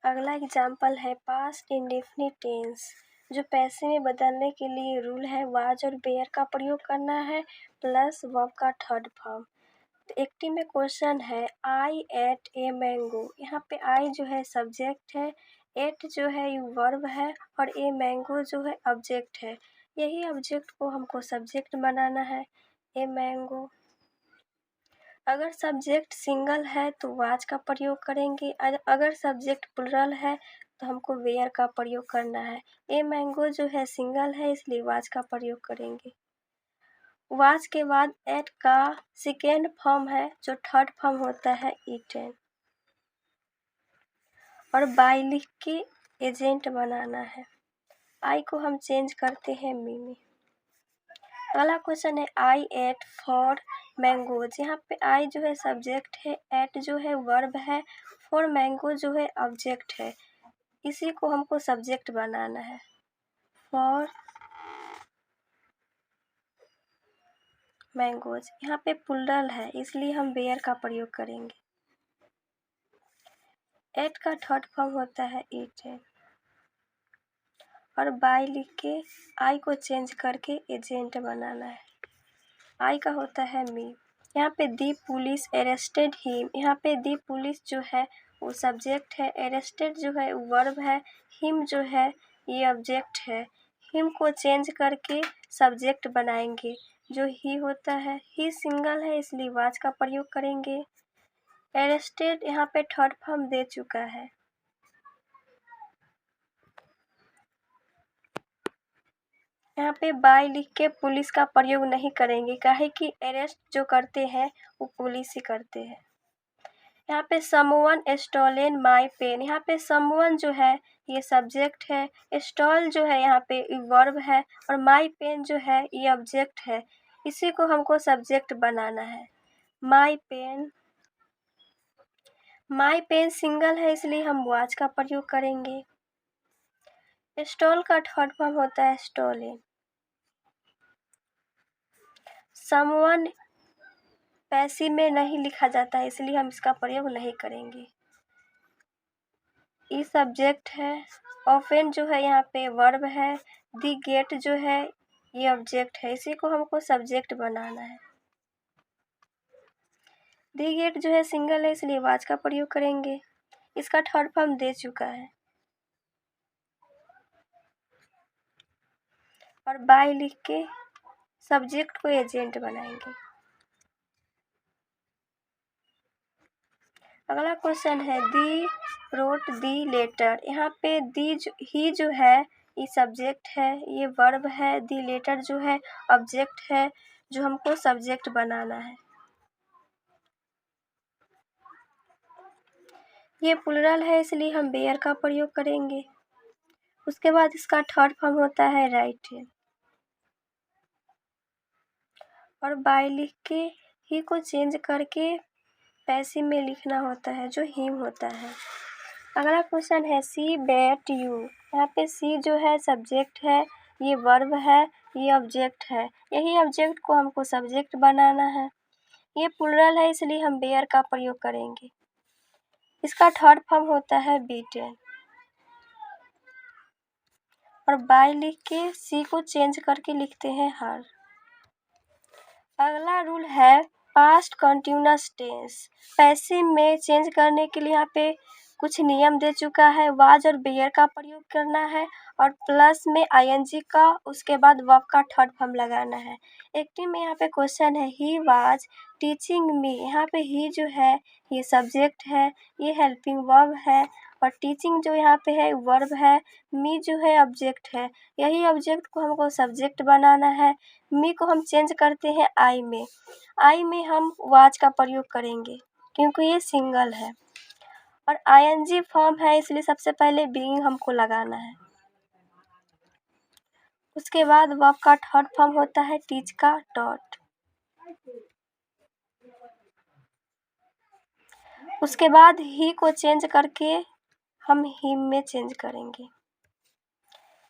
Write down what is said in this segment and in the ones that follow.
अगला एग्जाम्पल है past indefinite tense. जो पैसे में बदलने के लिए रूल है वाज और वेयर का प्रयोग करना है प्लस वर्ब का थर्ड फॉर्म। तो एक्टिव में क्वेश्चन है आई एट ए मैंगो। यहाँ पे आई जो है सब्जेक्ट है, एट जो है ये वर्ब है और ए मैंगो जो है ऑब्जेक्ट है। यही ऑब्जेक्ट को हमको सब्जेक्ट बनाना है, ए मैंगो। अगर सब्जेक्ट सिंगल है तो वाज का प्रयोग करेंगे, अगर सब्जेक्ट प्लुरल है तो हमको वेयर का प्रयोग करना है। ए मैंगो जो है सिंगल है इसलिए वाज का प्रयोग करेंगे। वाज के बाद एट का सेकेंड फॉर्म है जो थर्ड फॉर्म होता है ईटेन, और बाय लिख के एजेंट बनाना है। आई को हम चेंज करते हैं मी में। अगला क्वेश्चन है आई एट फॉर मैंगोज। यहाँ पे आई जो है सब्जेक्ट है, एट जो है वर्ब है, फॉर मैंगो जो है ऑब्जेक्ट है। इसी को हमको सब्जेक्ट बनाना है, फॉर मैंगोज। यहाँ पे प्लुरल है इसलिए हम वेयर का प्रयोग करेंगे। एट का थर्ड फॉर्म होता है ईटेन, और बाय लिख के आई को चेंज करके एजेंट बनाना है। आई का होता है मी। यहाँ पे दी पुलिस अरेस्टेड हिम। यहाँ पे दी पुलिस जो है वो सब्जेक्ट है, अरेस्टेड जो है वर्ब है, हिम जो है ये ऑब्जेक्ट है। हिम को चेंज करके सब्जेक्ट बनाएंगे जो ही होता है। ही सिंगल है इसलिए वाज का प्रयोग करेंगे। अरेस्टेड यहाँ पे थर्ड फॉर्म दे चुका है। यहाँ पे बाय लिख के पुलिस का प्रयोग नहीं करेंगे, काहे कि अरेस्ट जो करते हैं वो पुलिस ही करते हैं। यहाँ पे समवन स्टॉलन माई पेन। यहाँ पे समवन जो है ये सब्जेक्ट है, स्टॉल जो है यहाँ पे वर्ब है, और माई पेन जो है ये ऑब्जेक्ट है। इसी को हमको सब्जेक्ट बनाना है। My pen, my pen single है इसलिए हम वाज का प्रयोग करेंगे। स्टॉल का थर्ड फॉर्म होता है स्टॉलन। समवन पैसिव में नहीं लिखा जाता है इसलिए हम इसका प्रयोग नहीं करेंगे। ये सब्जेक्ट है, ऑफेन जो है यहाँ पे वर्ब है, दी गेट जो है ये ऑब्जेक्ट है। इसी को हमको सब्जेक्ट बनाना है। दी गेट जो है सिंगल है इसलिए वाज का प्रयोग करेंगे। इसका थर्ड फॉर्म दे चुका है, और बाय लिख के सब्जेक्ट को एजेंट बनाएंगे। अगला क्वेश्चन है दी रोट दी लेटर। यहाँ पे दी ही जो है ये सब्जेक्ट है, ये वर्ब है, दी लेटर जो है ऑब्जेक्ट है जो हमको सब्जेक्ट बनाना है। ये प्लुरल है इसलिए हम वेयर का प्रयोग करेंगे। उसके बाद इसका थर्ड फॉर्म होता है राइट, और बाय लिख के ही को चेंज करके पैसिव में लिखना होता है जो हिम होता है। अगला क्वेश्चन है सी बेट यू। यहाँ पे सी जो है सब्जेक्ट है, ये वर्ब है, ये ऑब्जेक्ट है। यही ऑब्जेक्ट को हमको सब्जेक्ट बनाना है। ये प्लुरल है इसलिए हम वेयर का प्रयोग करेंगे। इसका थर्ड फॉर्म होता है बीटेन, और बाय लिख के सी को चेंज करके लिखते हैं हर। अगला रूल है पास्ट कंटिन्यूअस टेंस। पैसिव में चेंज करने के लिए यहाँ पे कुछ नियम दे चुका है। वाज और वेयर का प्रयोग करना है, और प्लस में आईएनजी का, उसके बाद वर्ब का थर्ड फॉर्म लगाना है। एक्टिव में यहाँ पे क्वेश्चन है ही वाज टीचिंग मी। यहाँ पे ही जो है ये सब्जेक्ट है, ये हेल्पिंग वर्ब है, और टीचिंग जो यहाँ पे है वर्ब है, मी जो है ऑब्जेक्ट है। यही ऑब्जेक्ट को हमको सब्जेक्ट बनाना है। मी को हम चेंज करते हैं आई में। आई में हम वाज का प्रयोग करेंगे क्योंकि ये सिंगल है, और आईएनजी फॉर्म है इसलिए सबसे पहले बीइंग हमको लगाना है। उसके बाद वर्ब का थर्ड फॉर्म होता है टीच का डॉट। उसके बाद ही को चेंज करके हम हिम में चेंज करेंगे।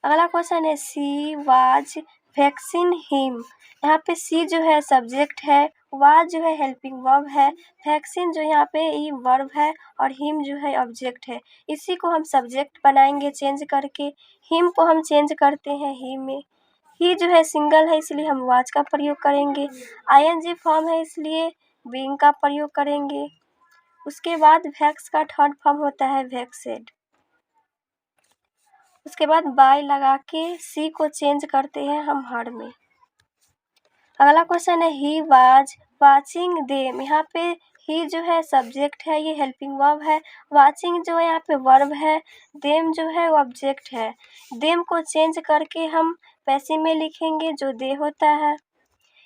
अगला क्वेश्चन है सी वाज वैक्सीन हिम। यहाँ पे सी जो है सब्जेक्ट है, वाज जो है हेल्पिंग वर्ब है, वैक्सीन जो यहाँ पे ये वर्ब है और हिम जो है ऑब्जेक्ट है। इसी को हम सब्जेक्ट बनाएंगे चेंज करके। हिम को हम चेंज करते हैं ही में। ही जो है सिंगल है इसलिए हम वाज का प्रयोग करेंगे। आईएनजी फॉर्म है इसलिए बीइंग का प्रयोग करेंगे। उसके बाद वैक्स का थर्ड फॉर्म होता है वैक्सेड। उसके बाद बाय लगा के सी को चेंज करते हैं हम हर में। अगला क्वेश्चन है ही वाज वाचिंग देम। यहाँ पे ही जो है सब्जेक्ट है, ये हेल्पिंग वर्ब है। वाचिंग जो है यहाँ पे वर्ब है। देम जो है वो ऑब्जेक्ट है। देम को चेंज करके हम पैसिव में लिखेंगे जो दे होता है।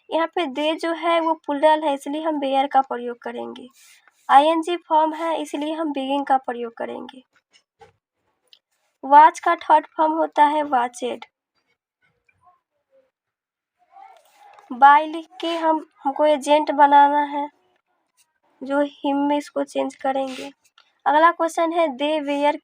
यहाँ पे दे जो है वो प्लूरल है इसलिए हम वेयर का प्रयोग करेंगे। आईएनजी फॉर्म है इसलिए हम बीइंग का प्रयोग करेंगे। वाच का थर्ड फॉर्म होता है वाचेड। बाय लिख के हमको एजेंट बनाना है जो हिम में इसको चेंज करेंगे। अगला क्वेश्चन है they were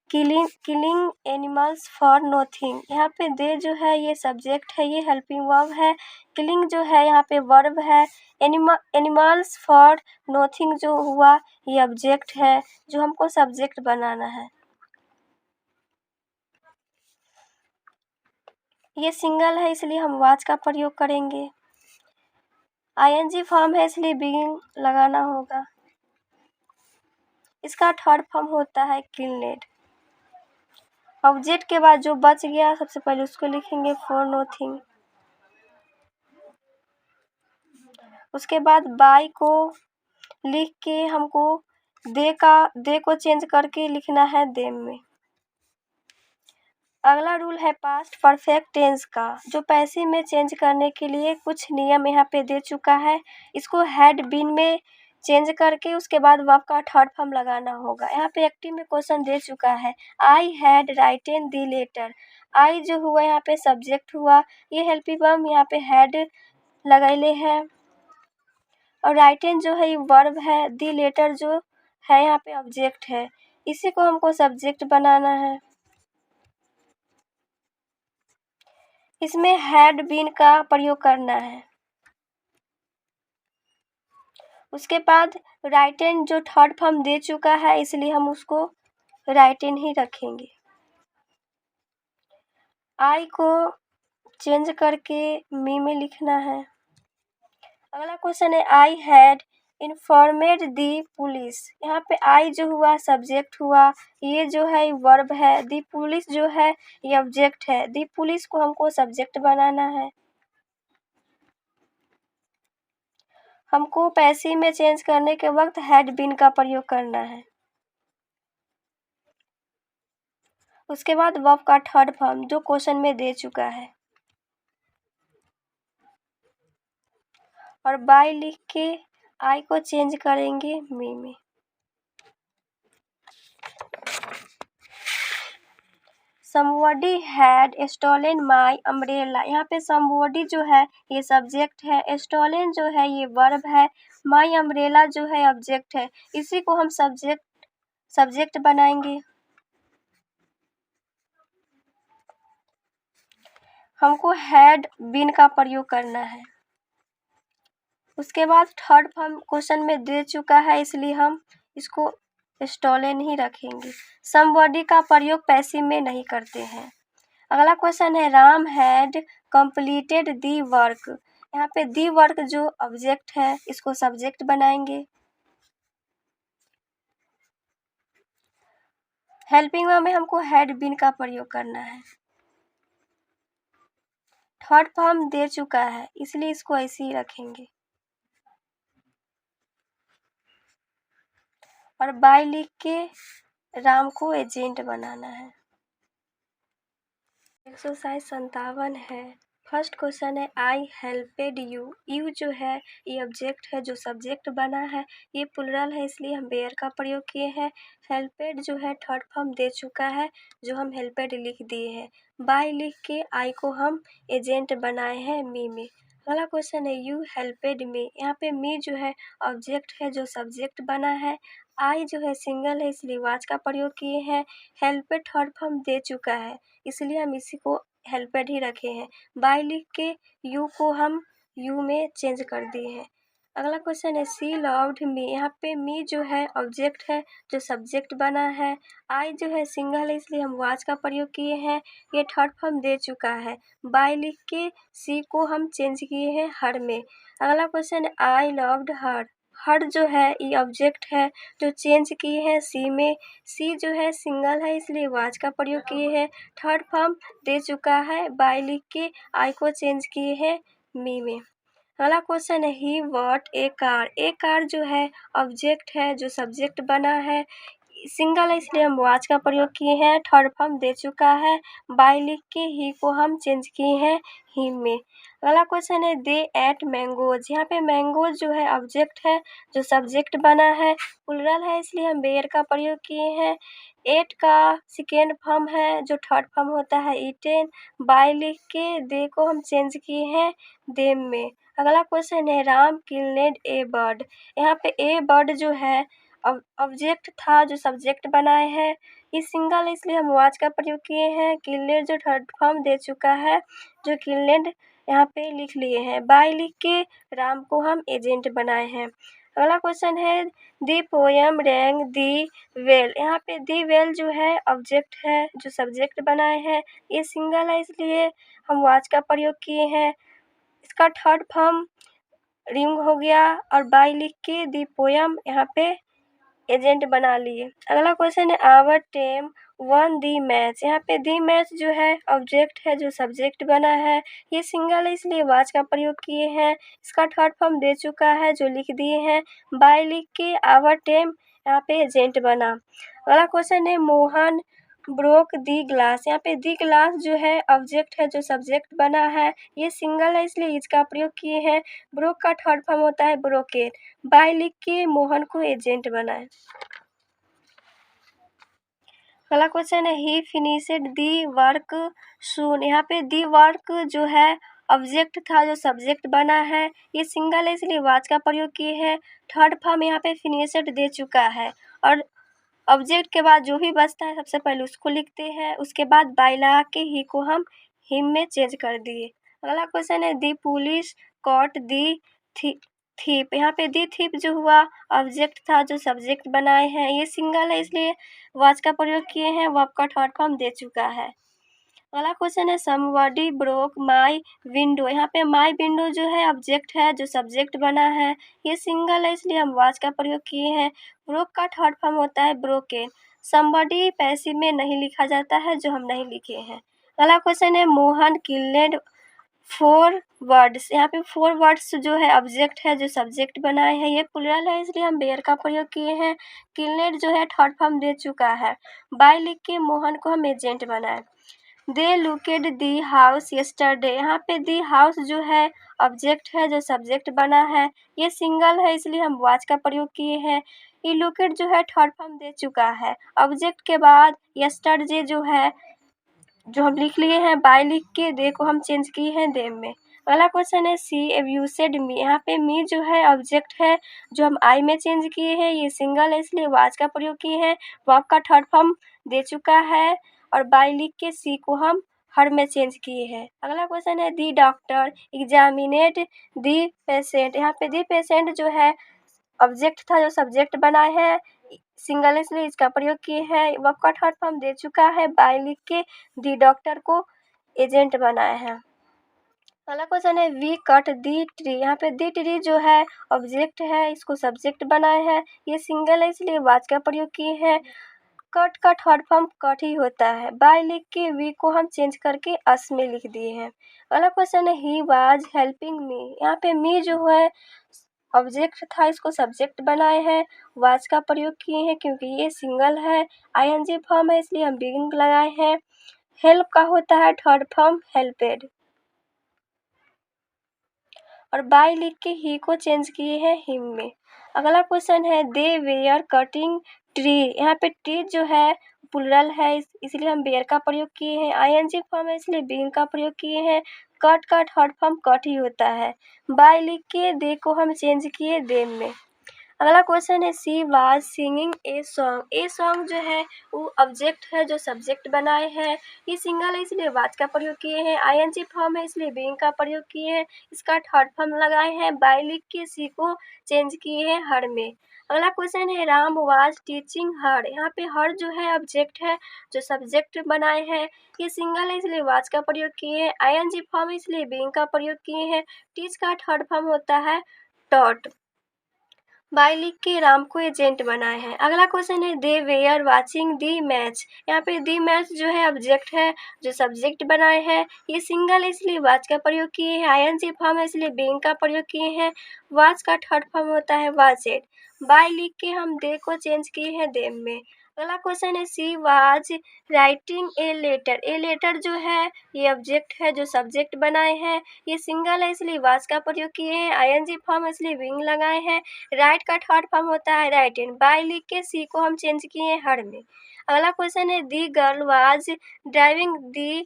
killing animals for nothing. यहाँ पे दे जो है ये सब्जेक्ट है, ये हेल्पिंग वर्ब है। किलिंग जो है यहाँ पे वर्ब है। एनिमल्स फॉर नथिंग जो हुआ ये ऑब्जेक्ट है जो हमको सब्जेक्ट बनाना है। ये सिंगल है इसलिए हम वाच का प्रयोग करेंगे। आईएनजी फॉर्म है इसलिए बीइंग लगाना होगा। इसका थर्ड फॉर्म होता है किल्ड। ऑब्जेक्ट के बाद जो बच गया सबसे पहले उसको लिखेंगे फॉर नथिंग। उसके बाद बाय को लिख के हमको दे को चेंज करके लिखना है देम में। अगला रूल है पास्ट परफेक्ट टेंस का, जो पैसिव में चेंज करने के लिए कुछ नियम यहाँ पे दे चुका है। इसको हैड बीन में चेंज करके उसके बाद वर्ब का थर्ड फॉर्म लगाना होगा। यहाँ पे एक्टिव में क्वेश्चन दे चुका है I had written the letter. I जो हुआ यहाँ पे सब्जेक्ट हुआ, ये हेल्पिंग वर्ब यहाँ पे हैड लगैले है और राइटेन जो है ये वर्ब है। दी लेटर जो है यहाँ पे ऑब्जेक्ट है, इसी को हमको सब्जेक्ट बनाना है। इसमें हैड बीन का प्रयोग करना है। उसके बाद राइटेन जो थर्ड फॉर्म दे चुका है इसलिए हम उसको राइटेन ही रखेंगे। आई को चेंज करके मी में लिखना है। अगला क्वेश्चन है I had informed the police. यहाँ पे आई जो हुआ सब्जेक्ट हुआ, ये जो है वर्ब है। दी पुलिस जो है ये ऑब्जेक्ट है। दी पुलिस को हमको सब्जेक्ट बनाना है। हमको पैसिव में चेंज करने के वक्त हैड बीन का प्रयोग करना है। उसके बाद वर्ब का थर्ड फॉर्म जो क्वेश्चन में दे चुका है और बाय लिख के आई को चेंज करेंगे मी में। Somebody had stolen my umbrella. यहाँ पे समबॉडी जो है ये सब्जेक्ट है। स्टोलन जो है ये वर्ब है। माई अम्ब्रेला जो है ऑब्जेक्ट है। इसी को हम सब्जेक्ट बनाएंगे। हमको हैड बीन का प्रयोग करना है। उसके बाद थर्ड फॉर्म क्वेश्चन में दे चुका है इसलिए हम इसको स्टोलन ही रखेंगे। समबॉडी का प्रयोग पैसिव में नहीं करते हैं। अगला क्वेश्चन है Ram had completed the work. यहाँ पे दी वर्क जो ऑब्जेक्ट है इसको सब्जेक्ट बनाएंगे। हेल्पिंग वर्ब में हमको हैड बीन का प्रयोग करना है। थर्ड फॉर्म दे चुका है इसलिए इसको ऐसे ही रखेंगे और बाय लिख के राम को एजेंट बनाना है। एक्सरसाइज 57 है। फर्स्ट क्वेश्चन है आई हेल्पेड यू। यू जो है ये ऑब्जेक्ट है जो सब्जेक्ट बना है। ये प्लूरल है इसलिए हम वेयर का प्रयोग किए हैं। हेल्पेड जो है थर्ड फॉर्म दे चुका है जो हम हेल्पेड लिख दिए हैं। बाय लिख के आई को हम एजेंट बनाए हैं मी में। अगला क्वेश्चन है यू हेल्पेड मी। यहाँ पे मी जो है ऑब्जेक्ट है जो सब्जेक्ट बना है। आई जो है सिंगल है इसलिए वाज का प्रयोग किए हैं। हेल्पेड थर्ड फॉर्म दे चुका है इसलिए हम इसी को हेल्पेड ही रखे हैं। बाय लिख के यू को हम यू में चेंज कर दिए हैं। अगला क्वेश्चन है सी लव्ड मी। यहाँ पे मी जो है ऑब्जेक्ट है जो सब्जेक्ट बना है। आई जो है सिंगल है इसलिए हम वाज का प्रयोग किए हैं। ये थर्ड फॉर्म दे चुका है। बाय लिख के सी को हम चेंज किए हैं हर में। अगला क्वेश्चन है आई लव्ड हर। हर जो है ये ऑब्जेक्ट है जो चेंज किए हैं सी में। सी जो है सिंगल है इसलिए वाज का प्रयोग किए हैं। थर्ड फॉर्म दे चुका है। बाय लिख के आई को चेंज किए हैं मी में। अगला क्वेश्चन है he bought a car. A car जो है ऑब्जेक्ट है जो सब्जेक्ट बना है। सिंगल है इसलिए हम वाच का प्रयोग किए हैं। थर्ड फॉर्म दे चुका है। बाय लिख के ही को हम चेंज किए हैं हिम में। अगला क्वेश्चन है दे एट मैंगोज। यहाँ पे मैंगोज जो है ऑब्जेक्ट है जो सब्जेक्ट बना है। प्लुरल है इसलिए हम बेयर का प्रयोग किए हैं। एट का सेकेंड फॉर्म है जो थर्ड फॉर्म होता है ईटेन। बाय लिख के दे को हम चेंज किए हैं देम में। अगला क्वेश्चन है राम किल्ड ए बर्ड। यहाँ पे ए बर्ड जो है ऑब्जेक्ट था जो सब्जेक्ट बनाए हैं। ये सिंगल है इसलिए हम वाच का प्रयोग किए हैं। किल्ड जो थर्ड फॉर्म दे चुका है जो किल्ड यहाँ पे लिख लिए हैं। बाय लिख के राम को हम एजेंट बनाए हैं। अगला क्वेश्चन है दी पोयम रैंग दी वेल। यहाँ पे दी वेल जो है ऑब्जेक्ट है जो सब्जेक्ट बनाए हैं। ये सिंगल है इसलिए हम वाच का प्रयोग किए हैं। इसका थर्ड फॉर्म रिंग हो गया और बाय लिख के दी पोयम यहाँ पे एजेंट बना लिए। अगला क्वेश्चन है our team won the match. यहाँ पे दी मैच जो है ऑब्जेक्ट है जो सब्जेक्ट बना है। ये सिंगल है इसलिए वाच का प्रयोग किए हैं। इसका थर्ड फॉर्म दे चुका है जो लिख दिए हैं। बाय लिख के आवर टीम यहाँ पे एजेंट बना। अगला क्वेश्चन है मोहन ब्रोक दी ग्लास। यहाँ पे दी ग्लास जो है ऑब्जेक्ट है जो सब्जेक्ट बना है। ये सिंगल है इसलिए इसका प्रयोग किए हैं। ब्रोक का थर्ड फॉर्म होता है ब्रोकेन। बाय लिख के मोहन को एजेंट बनाए। अगला क्वेश्चन है ही फिनिशड दी वर्क सून। यहाँ पे दी वर्क जो है ऑब्जेक्ट था जो सब्जेक्ट बना है। ये सिंगल है इसलिए वाच का प्रयोग किए हैं। थर्ड फॉर्म यहाँ पे फिनिशड दे चुका है और ऑब्जेक्ट के बाद जो भी बचता है सबसे पहले उसको लिखते हैं। उसके बाद बाय लगा के ही को हम हिम में चेंज कर दिए। अगला क्वेश्चन है दी पुलिस कॉट दी थीप। यहाँ पे दी थीप जो हुआ ऑब्जेक्ट था जो सब्जेक्ट बनाए हैं। ये सिंगल है इसलिए वाच का प्रयोग किए हैं। वर्ब का थर्ड फॉर्म दे चुका है। अगला क्वेश्चन है समबॉडी ब्रोक माई विंडो। यहाँ पे माई विंडो जो है ऑब्जेक्ट है जो सब्जेक्ट बना है। ये सिंगल है इसलिए हम वाच का प्रयोग किए हैं। ब्रोक का थर्ड फॉर्म होता है ब्रोकेन। समबॉडी पैसिव में नहीं लिखा जाता है जो हम नहीं लिखे हैं। अगला क्वेश्चन है मोहन किल्ड फोर वर्ड्स। यहाँ पे फोर वर्ड्स जो है ऑब्जेक्ट है जो सब्जेक्ट बनाए हैं। ये प्लुरल है इसलिए हम बेयर का प्रयोग किए हैं। किल्ड जो है थर्ड फॉर्म दे चुका है। बाय लिख के मोहन को हम एजेंट बनाए। दे लुकेड दी हाउस यस्टरडे। यहाँ पे दी हाउस जो है ऑब्जेक्ट है जो सब्जेक्ट बना है। ये सिंगल है इसलिए हम वाच का प्रयोग किए हैं। ये लुकेड जो है थर्ड फॉर्म दे चुका है। ऑब्जेक्ट के बाद यस्टरडे जो है जो हम लिख लिए हैं। बाय लिख के दे को हम चेंज किए हैं देम में। अगला क्वेश्चन है सी एब्यूसेड मी। यहाँ पे मी जो है ऑब्जेक्ट है जो हम आई में चेंज किए हैं। ये सिंगल है इसलिए वाच का प्रयोग किए हैं। वर्ब का थर्ड फॉर्म दे चुका है और बाय लिख के सी को हम हर में चेंज किए हैं। अगला क्वेश्चन है दी डॉक्टर एग्जामिनेट दी पेशेंट। यहाँ पे दी पेशेंट जो है ऑब्जेक्ट था जो सब्जेक्ट बनाए हैं। सिंगल इसलिए इसका प्रयोग किए हैं। वर्ब का थर्ड फॉर्म दे चुका है। बाय लिख के दी डॉक्टर को एजेंट बनाए हैं। अगला क्वेश्चन है वी कट दी ट्री। यहाँ पे दी ट्री जो है ऑब्जेक्ट है इसको सब्जेक्ट बनाए हैं। ये सिंगल है इसलिए वाच का प्रयोग किए हैं। कट का थर्ड फॉर्म कट ही होता है। बाय लिख के वी को हम चेंज करके अस में लिख दिए हैं। अगला क्वेश्चन है ही वाज हेल्पिंग मी। यहाँ पे मी जो है ऑब्जेक्ट था इसको सब्जेक्ट बनाए हैं। वाज का प्रयोग किए हैं क्योंकि ये सिंगल है। आईएनजी फॉर्म है इसलिए हम बिगिन लगाए हैं। हेल्प का होता है थर्ड फॉर्म हेल्पेड और बाय लिख के ही को चेंज किए हैं हिम में। अगला क्वेश्चन है दे वेयर कटिंग ट्री। यहाँ पे ट्री जो है प्लुरल है इसलिए हम वेयर का प्रयोग किए हैं। आईएनजी फॉर्म है इसलिए बीइंग का प्रयोग किए हैं। कट का थर्ड फॉर्म कट ही होता है। बाय लिख के दे को हम चेंज किए देम में। अगला क्वेश्चन है she was singing a song. A song जो है वो ऑब्जेक्ट है जो सब्जेक्ट बनाए हैं। ये सिंगल है इसलिए वाज का प्रयोग किए हैं। आईएनजी फॉर्म है इसलिए बीइंग का प्रयोग किए हैं। इसका थर्ड फॉर्म लगाए हैं। बाय लिख के सी को चेंज किए हैं हर में। अगला क्वेश्चन है राम वाज टीचिंग हर। यहाँ पे हर जो है ऑब्जेक्ट है जो सब्जेक्ट बनाए हैं। ये सिंगल है इसलिए वाज का प्रयोग किए हैं। आईएनजी फॉर्म इसलिए बीइंग का प्रयोग किए हैं। टीच का थर्ड फॉर्म होता है टॉट। बाय लिख के राम को एजेंट बनाए हैं। अगला क्वेश्चन है they where watching the match. यहाँ पे दी मैच जो है ऑब्जेक्ट है जो सब्जेक्ट बनाए हैं। ये सिंगल है इसलिए वाच का प्रयोग किए हैं। आईएनजी फॉर्म है इसलिए बीइंग का प्रयोग किए हैं। वाच का थर्ड फॉर्म होता है वाचेड। बाय लिख के हम दे को चेंज किए हैं देम में। अगला क्वेश्चन है she was writing a letter. A letter जो है ये ऑब्जेक्ट है जो सब्जेक्ट बनाए हैं। ये सिंगल है इसलिए वाज का प्रयोग किए हैं। आईएनजी फॉर्म इसलिए विंग लगाए हैं। राइट का थर्ड फॉर्म होता है राइट एंड। बाय लिख के सी को हम चेंज किए हैं हर में। अगला क्वेश्चन है दी गर्ल वाज ड्राइविंग दी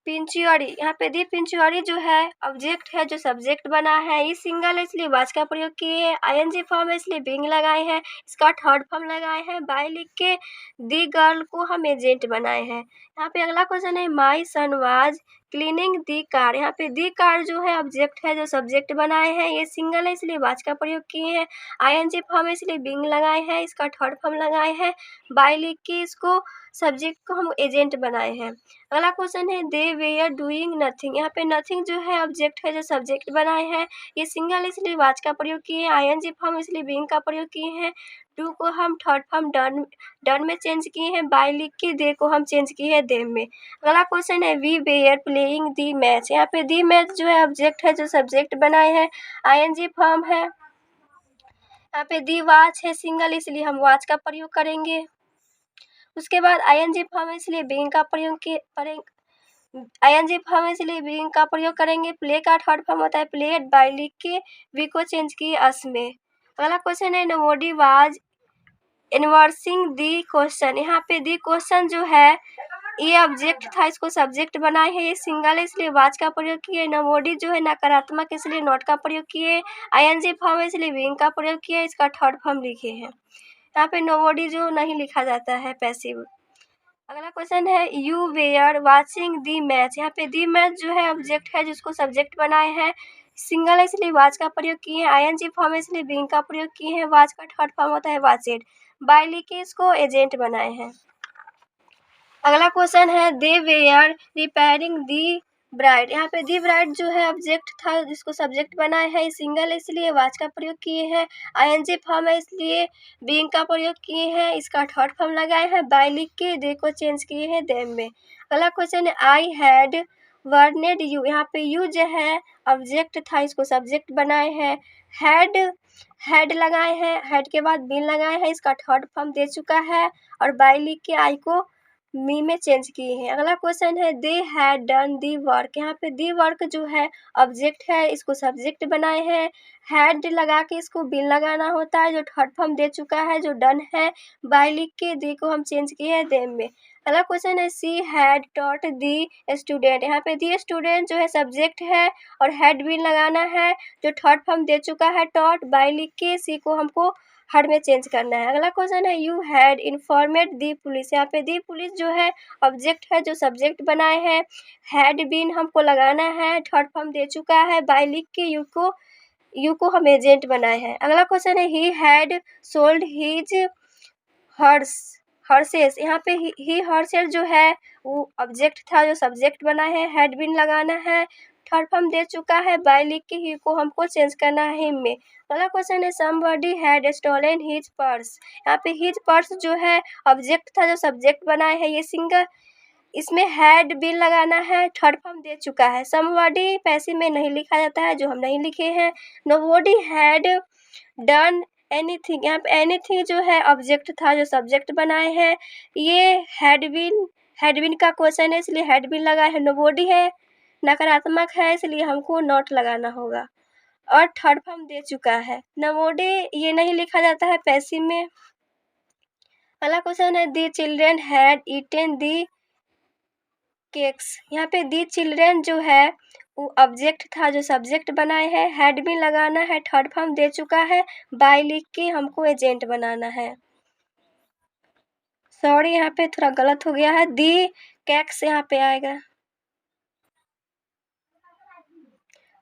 पिंचुआरी। यहाँ पे दी पिंचुआरी जो है ऑब्जेक्ट है जो सब्जेक्ट बना है। ये सिंगल है इसलिए वाज का प्रयोग किए हैं। आईएनजी फॉर्म है इसलिए बीइंग लगाए हैं। इसका थर्ड फॉर्म लगाए हैं। बाय लिख के दी गर्ल को हम एजेंट बनाए हैं। यहाँ पे अगला क्वेश्चन है माई सन वाज क्लीनिंग दी कार। यहाँ पे दी कार जो है ऑब्जेक्ट है जो सब्जेक्ट बनाए हैं। ये सिंगल है इसलिए वाज का प्रयोग किए हैं। आईएनजी फॉर्म है इसलिए बीइंग लगाए हैं। इसका थर्ड फॉर्म लगाए हैं। बाय लिख के इसको सब्जेक्ट को हम एजेंट बनाए हैं। अगला क्वेश्चन है दे वेयर डूइंग नथिंग। यहाँ पे नथिंग जो है ऑब्जेक्ट है जो सब्जेक्ट बनाए हैं। ये सिंगल इसलिए वाज का प्रयोग किए हैं। आईएनजी फॉर्म इसलिए बीइंग का प्रयोग किए हैं। डू को हम थर्ड फॉर्म डन में चेंज किए हैं। बाय लिख के दे को हम चेंज किए हैं देम में। अगला क्वेश्चन है we were playing the match. यहाँ पे दी मैच जो है ऑब्जेक्ट है जो सब्जेक्ट बनाए हैं। आईएनजी फॉर्म है। यहाँ पे दी वाच है सिंगल इसलिए हम वाच का प्रयोग करेंगे। उसके बाद आईएनजी फॉर्म है इसलिए बीइंग का प्रयोग आईएनजी फॉर्म इसलिए बीइंग का प्रयोग करेंगे। प्ले का थर्ड फॉर्म होता है प्लेड। बाय लिख के वी को चेंज किए अस में। अगला क्वेश्चन है नोबडी वाज इन्वर्सिंग दी क्वेश्चन। यहाँ पे दी क्वेश्चन जो है ये ऑब्जेक्ट था इसको सब्जेक्ट बनाए हैं। ये सिंगल है इसलिए वाज का प्रयोग किए। नोबडी जो है नकारात्मक इसलिए नॉट का प्रयोग किए। आईएनजी फॉर्म है इसलिए बीइंग का प्रयोग किया। इसका थर्ड फॉर्म लिखे हैं। यहाँ पे नोबडी जो नहीं लिखा जाता है पैसिव। अगला क्वेश्चन है you were watching the match. यहाँ पे दी मैच जो है ऑब्जेक्ट है जिसको सब्जेक्ट बनाए हैं। सिंगल है इसलिए वाच का प्रयोग किए हैं। आईएनजी फॉर्म है इसलिए बीइंग का प्रयोग किए हैं। वाच का थर्ड फॉर्म होता है वाचेड। बाय लिख के इसको एजेंट बनाए हैं। अगला क्वेश्चन है they where repairing the bride. यहाँ पे दी ब्राइड जो है ऑब्जेक्ट था जिसको सब्जेक्ट बनाए हैं। सिंगल है इसलिए वाच का प्रयोग किए हैं। आईएनजी फॉर्म है इसलिए बीइंग का प्रयोग किए हैं। इसका थर्ड फॉर्म लगाए हैं। बाय लिख के दे को चेंज किए हैं देम में। अगला क्वेश्चन है आई हैड वर्नेड यू। यहाँ पे यू जो है ऑब्जेक्ट था इसको सब्जेक्ट बनाए हैं। हैड लगाए हैं। हैड के बाद बीन लगाए हैं। इसका थर्ड फॉर्म दे चुका है और बाय लिख के आई को मी में चेंज किए हैं। अगला क्वेश्चन है they had done the work. यहाँ पे दी वर्क जो है ऑब्जेक्ट है इसको सब्जेक्ट बनाए हैं। हैड लगा के इसको बिन लगाना होता है जो थर्ड फॉर्म दे चुका है जो डन है। बाय लिख के दी को हम चेंज किए हैं देम में। अगला क्वेश्चन है she had taught the student. यहाँ पे दी स्टूडेंट जो है सब्जेक्ट है और हैड बिन लगाना है जो थर्ड फॉर्म दे चुका है टॉट। बाय लिख के सी को हमको हर में चेंज करना है। अगला क्वेश्चन है you had informed the police. यहाँ पे दी पुलिस जो है ऑब्जेक्ट है जो सब्जेक्ट बनाए हैं। हैड बीन हमको लगाना है थर्ड फॉर्म दे चुका है। बाय लिख के यू को हम एजेंट बनाए हैं। अगला क्वेश्चन है he had sold his horses. यहाँ पे ही हर्सेस जो है वो ऑब्जेक्ट था जो सब्जेक्ट बना है। हैड बीन लगाना है थर्ड फॉर्म दे चुका है। बाय लिख के ही को हमको चेंज करना है हिम में। अगला क्वेश्चन है somebody had stolen his purse. यहाँ पे हिज पर्स जो है ऑब्जेक्ट था जो सब्जेक्ट बनाए है। ये सिंगल इसमें हैड बिन लगाना है थर्ड फॉर्म दे चुका है। समबडी पैसिव में नहीं लिखा जाता है जो हम नहीं लिखे हैं। Nobody had done anything. यहाँ पे एनीथिंग जो है ऑब्जेक्ट था जो सब्जेक्ट बनाए हैं। ये हैड बिन का क्वेश्चन है इसलिए हैड बिन लगा है। नोबडी है नकारात्मक है इसलिए हमको नॉट लगाना होगा और थर्ड फॉर्म दे चुका है। नवोडे ये नहीं लिखा जाता है पैसिव में। अगला क्वेश्चन है the children had eaten the cakes. यहाँ पे दी चिल्ड्रेन जो है वो ऑब्जेक्ट था जो सब्जेक्ट बनाए हैं, हैड बीन लगाना है, थर्ड फॉर्म दे चुका है, बाय लिख के हमको एजेंट बनाना है। सॉरी यहाँ पे थोड़ा गलत हो गया है, दी कैक्स यहाँ पे आएगा।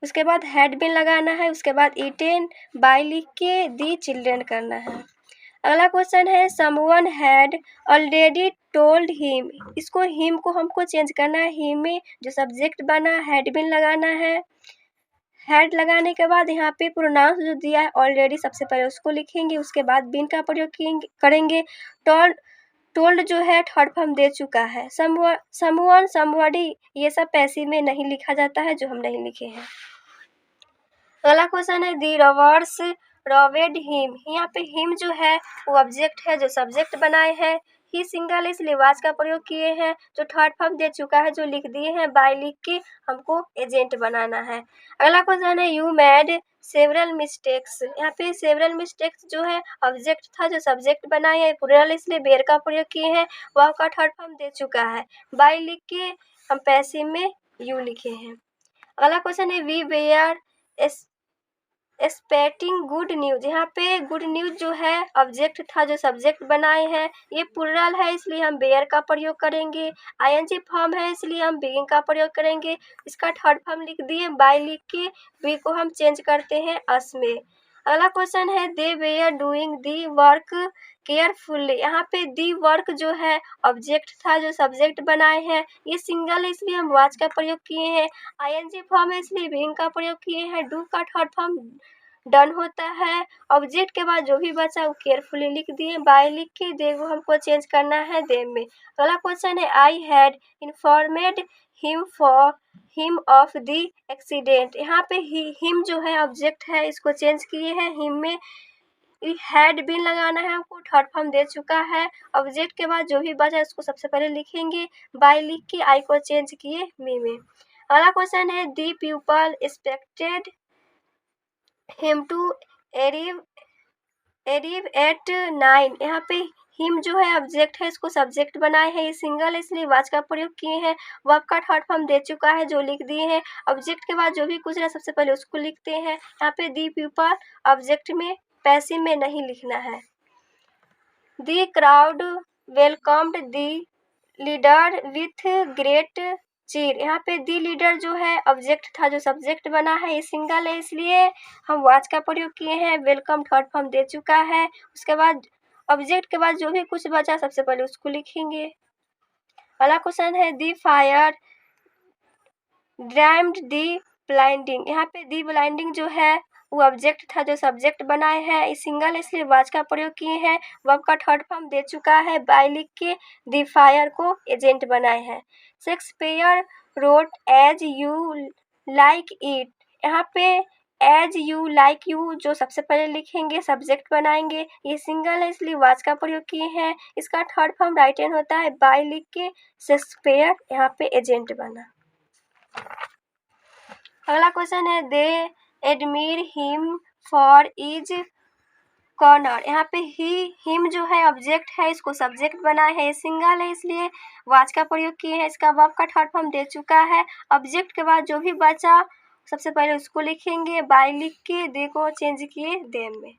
उसके बाद हैड बीन लगाना है, उसके बाद ईटेन, बाय लिख के दी चिल्ड्रन करना है। अगला क्वेश्चन है someone had already told him, इसको हिम को हमको चेंज करना है, हिम में जो सब्जेक्ट बना हैड बीन लगाना है। हैड लगाने के बाद यहाँ पे प्रोनाउंस जो दिया है ऑलरेडी सबसे पहले उसको लिखेंगे, उसके बाद बीन का प्रयोग करेंगे। टोल्ड जो है थर्ड फॉर्म दे चुका है। समवन समबडी ये सब पैसिव में नहीं लिखा जाता है, जो हम नहीं लिखे हैं। अगला क्वेश्चन है दी रॉबर्स रॉबेड हिम, यहाँ पे हिम जो है वो ऑब्जेक्ट है जो सब्जेक्ट बनाए हैं। ही सिंगल इसलिए वाज का प्रयोग किए हैं, जो थर्ड फॉर्म दे चुका है जो लिख दिए हैं, बाय लिख के हमको एजेंट बनाना है। अगला क्वेश्चन है यू मैड सेवरल मिस्टेक्स, यहाँ पे सेवरल मिस्टेक्स जो है ऑब्जेक्ट था जो सब्जेक्ट बनाए हैं, प्लूरल इसलिए बेयर का प्रयोग किए हैं, वह का थर्ड फॉर्म दे चुका है, बाय लिख के हम पैसिव में यू लिखे हैं। अगला क्वेश्चन है we were expecting good news, यहाँ पे गुड न्यूज जो है ऑब्जेक्ट था जो सब्जेक्ट बनाए हैं, ये प्लूरल है इसलिए हम बेयर का प्रयोग करेंगे। आईएनजी फॉर्म है इसलिए हम बिगिन का प्रयोग करेंगे। इसका थर्ड फॉर्म लिख दिए, बाय लिख के वी को हम चेंज करते हैं अस में। अगला क्वेश्चन है they were doing the work carefully, यहाँ पे दी वर्क जो है ऑब्जेक्ट था जो सब्जेक्ट बनाए हैं, ये सिंगल है इसलिए हम वाज का प्रयोग किए हैं। आईएनजी फॉर्म है इसलिए बीइंग का प्रयोग किए हैं। डू का थर्ड फॉर्म डन होता है, ऑब्जेक्ट के बाद जो भी बचा वो केयरफुली लिख दिए, बाय लिख के दे को हमको चेंज करना है देम में। अगला क्वेश्चन है I had informed him of the accident, यहाँ पे हिम जो है ऑब्जेक्ट है इसको चेंज किए हैं, हिम में हैड बीन लगाना है हमको, थर्ड फॉर्म दे चुका है, ऑब्जेक्ट के बाद जो भी बचा इसको सबसे पहले लिखेंगे, बाय लिख के आई को चेंज किए मी में। अगला क्वेश्चन है the people expected him to arrive at 9, यहाँ पे हिम जो है ऑब्जेक्ट है इसको सब्जेक्ट बनाए हैं, ये सिंगल है इसलिए वाज का प्रयोग किए हैं, वर्ब का थर्ड फॉर्म दे चुका है जो लिख दिए हैं, ऑब्जेक्ट के बाद जो भी कुछ रहा सबसे पहले उसको लिखते हैं। यहाँ पे दी पीपल ऑब्जेक्ट में पैसिव में नहीं लिखना है। The crowd welcomed the leader with great cheer, यहाँ पे दी लीडर जो है ऑब्जेक्ट था जो सब्जेक्ट बना है, ये सिंगल है इसलिए हम वाज का प्रयोग किए हैं। वेलकम थर्ड फॉर्म दे चुका है, उसके बाद ऑब्जेक्ट के बाद जो भी कुछ बचा सबसे पहले उसको लिखेंगे। अगला क्वेश्चन है दी फायर ड्राइम्ड दी ब्लाइंडिंग, यहाँ पे दी ब्लाइंडिंग जो है वो ऑब्जेक्ट था जो सब्जेक्ट बनाए हैं, ये सिंगल है इसलिए वाज का प्रयोग किए हैं। वर्ब का थर्ड फॉर्म दे चुका है, बाय लिख के दी फायर को एजेंट बनाए हैं। Shakespeare wrote as you like it, यहाँ पे एज यू लाइक यू जो सबसे पहले लिखेंगे सब्जेक्ट बनाएंगे, ये सिंगल है इसलिए वाज का प्रयोग किए हैं। इसका थर्ड फॉर्म राइट हैंड होता है, बाय लिख के शेक्सपियर यहाँ पे एजेंट बना। अगला क्वेश्चन है दे एडमिर हिम फॉर इज कॉर्नर, यहाँ पे हिम जो है ऑब्जेक्ट है इसको सब्जेक्ट बनाए है, सिंगल है इसलिए वाज का प्रयोग किए हैं। इसका वर्ब का थर्ड फॉर्म दे चुका है, ऑब्जेक्ट के बाद जो भी बचा सबसे पहले उसको लिखेंगे, बाय लिख के दे को चेंज किए देम में।